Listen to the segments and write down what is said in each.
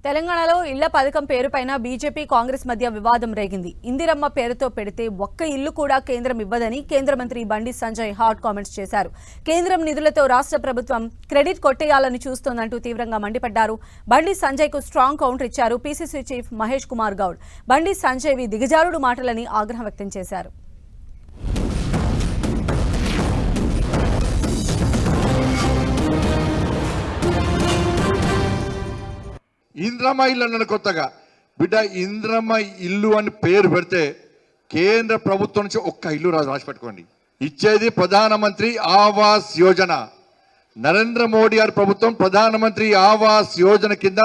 తెలంగాణలో ఇళ్ల పథకం పేరుపైన బీజేపీ కాంగ్రెస్ మధ్య వివాదం రేగింది. ఇందిరమ్మ పేరుతో పెడితే ఒక్క ఇల్లు కూడా కేంద్రం ఇవ్వదని కేంద్ర మంత్రి బండి సంజయ్ హాట్ కామెంట్స్ చేశారు. కేంద్రం నిధులతో రాష్ట్ర ప్రభుత్వం క్రెడిట్ కొట్టేయాలని చూస్తోందంటూ తీవ్రంగా మండిపడ్డారు. బండి సంజయ్ కు స్ట్రాంగ్ కౌంటర్ ఇచ్చారు పీసీసీ చీఫ్ మహేష్ కుమార్ గౌడ్. బండి సంజయ్వి దిగజారుడు మాటలని ఆగ్రహం వ్యక్తం చేశారు. ఇంద్రమ్మ ఇల్లు అన్న కొత్తగా బిడ్డ ఇంద్రమ్మ ఇల్లు అని పేరు పెడితే కేంద్ర ప్రభుత్వం నుంచి ఒక్క ఇల్లు రాసి పెట్టుకోండి. ఇచ్చేది ప్రధానమంత్రి ఆవాస్ యోజన. నరేంద్ర మోడీ గారి ప్రభుత్వం ప్రధానమంత్రి ఆవాస్ యోజన కింద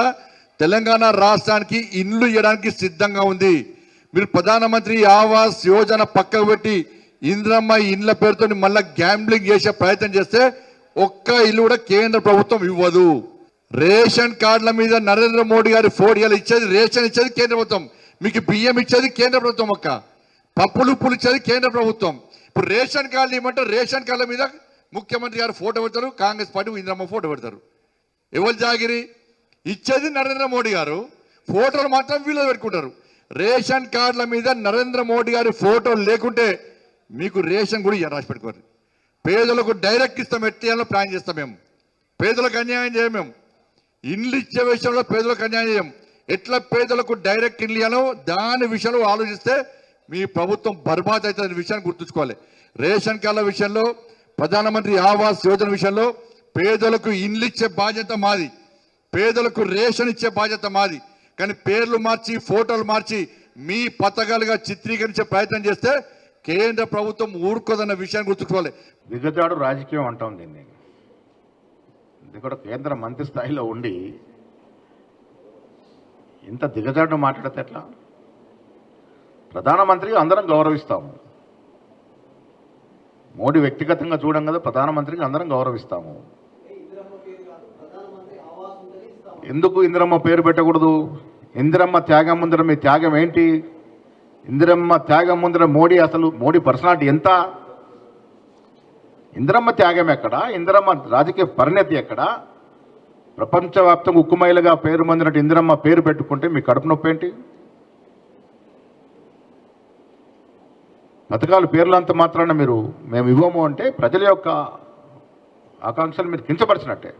తెలంగాణ రాష్ట్రానికి ఇల్లు ఇవ్వడానికి సిద్ధంగా ఉంది. మీరు ప్రధానమంత్రి ఆవాస్ యోజన పక్కకు పెట్టి ఇంద్రమ్మ ఇళ్ల పేరుతో మళ్ళీ గ్యాంబ్లింగ్ చేసే ప్రయత్నం చేస్తే ఒక్క ఇల్లు కూడా కేంద్ర ప్రభుత్వం ఇవ్వదు. రేషన్ కార్డుల మీద నరేంద్ర మోడీ గారి ఫోటోలు ఇచ్చేది రేషన్ ఇచ్చేది కేంద్ర ప్రభుత్వం. మీకు బియ్యం ఇచ్చేది కేంద్ర ప్రభుత్వం. ఒక్క పప్పులు ఉప్పులు ఇచ్చేది కేంద్ర ప్రభుత్వం. ఇప్పుడు రేషన్ కార్డులు ఇవ్వమంటారు, రేషన్ కార్డుల మీద ముఖ్యమంత్రి గారు ఫోటో పెడతారు, కాంగ్రెస్ పార్టీ ఇంద్రమ్మ ఫోటో పెడతారు. ఎవరు జాగిరి ఇచ్చేది నరేంద్ర మోడీ గారు, ఫోటోలు మాత్రం వీళ్ళు పెట్టుకుంటారు. రేషన్ కార్డుల మీద నరేంద్ర మోడీ గారి ఫోటో లేకుంటే మీకు రేషన్ కూడా రాసి పెట్టుకోరు. పేదలకు డైరెక్ట్ ఇస్తాం, ఎట్లా ప్లాన్ చేస్తాం. మేము పేదలకు అన్యాయం చేయం. మేము ఇండ్లు ఇచ్చే విషయంలో పేదలకు అన్యాయం చేయం. ఎట్లా పేదలకు డైరెక్ట్ ఇండ్లు ఇవ్వాలో దాని విషయంలో ఆలోచిస్తే మీ ప్రభుత్వం బర్బాద్ అవుతుంది విషయాన్ని గుర్తుంచుకోవాలి. రేషన్ కార్డుల విషయంలో, ప్రధానమంత్రి ఆవాస్ యోజన విషయంలో పేదలకు ఇండ్లు ఇచ్చే బాధ్యత మాది, పేదలకు రేషన్ ఇచ్చే బాధ్యత మాది. కానీ పేర్లు మార్చి ఫోటోలు మార్చి మీ పథకాలుగా చిత్రీకరించే ప్రయత్నం చేస్తే కేంద్ర ప్రభుత్వం ఊరుకోదన్న విషయాన్ని గుర్తుంచుకోవాలి. దిగజాడు రాజకీయం అంటాం దీన్ని. ఇది కూడా కేంద్ర మంత్రి స్థాయిలో ఉండి ఇంత దిగజాడు మాట్లాడితే ఎట్లా? ప్రధానమంత్రికి అందరం గౌరవిస్తాము. మోడీ వ్యక్తిగతంగా చూడం కదా, ప్రధానమంత్రికి అందరం గౌరవిస్తాము. ఎందుకు ఇందిరమ్మ పేరు పెట్టకూడదు? ఇందిరమ్మ త్యాగం ముందర మీ త్యాగం ఏంటి? ఇందిరమ్మ త్యాగం ముందర మోడీ పర్సనాలిటీ ఎంత? ఇందిరమ్మ త్యాగం ఎక్కడ? ఇందిరమ్మ రాజకీయ పరిణతి ఎక్కడ? ప్రపంచవ్యాప్తంగా ఉక్కుమైలుగా పేరు పొందినట్టు ఇందిరమ్మ పేరు పెట్టుకుంటే మీ కడుపు నొప్పి ఏంటి? పథకాలు పేర్లంత మాత్రాన మేము ఇవ్వము అంటే ప్రజల యొక్క ఆకాంక్షలు మీరు కించపరిచినట్టే.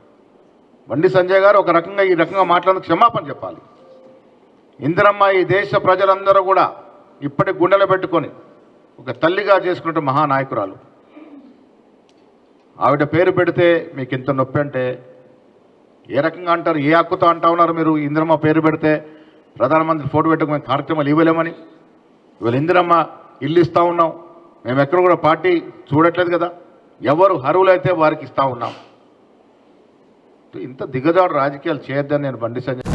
బండి సంజయ్ గారు ఒక రకంగా ఈ రకంగా మాట్లాడేందుకు క్షమాపణ చెప్పాలి. ఇందిరమ్మ ఈ దేశ ప్రజలందరూ కూడా ఇప్పటి గుండెలో పెట్టుకొని ఒక తల్లిగా చేసుకుంటే మహానాయకురాలు. ఆవిడ పేరు పెడితే మీకు ఇంత నొప్పి అంటే ఏ రకంగా అంటారు? ఏ హక్కుతో అంటా ఉన్నారు మీరు? ఇందిరమ్మ పేరు పెడితే ప్రధానమంత్రి ఫోటో పెట్టుకుని కార్యక్రమాలు ఇవ్వలేమని. ఇవాళ ఇందిరమ్మ ఇల్లు ఇస్తూ ఉన్నాం. మేము ఎక్కడ కూడా పార్టీ చూడట్లేదు కదా. ఎవరు అర్హులైతే వారికి ఇస్తూ ఉన్నాం. ఇంత దిగజాడు రాజకీయాలు చేయొద్దని నేను బండి సంజయ్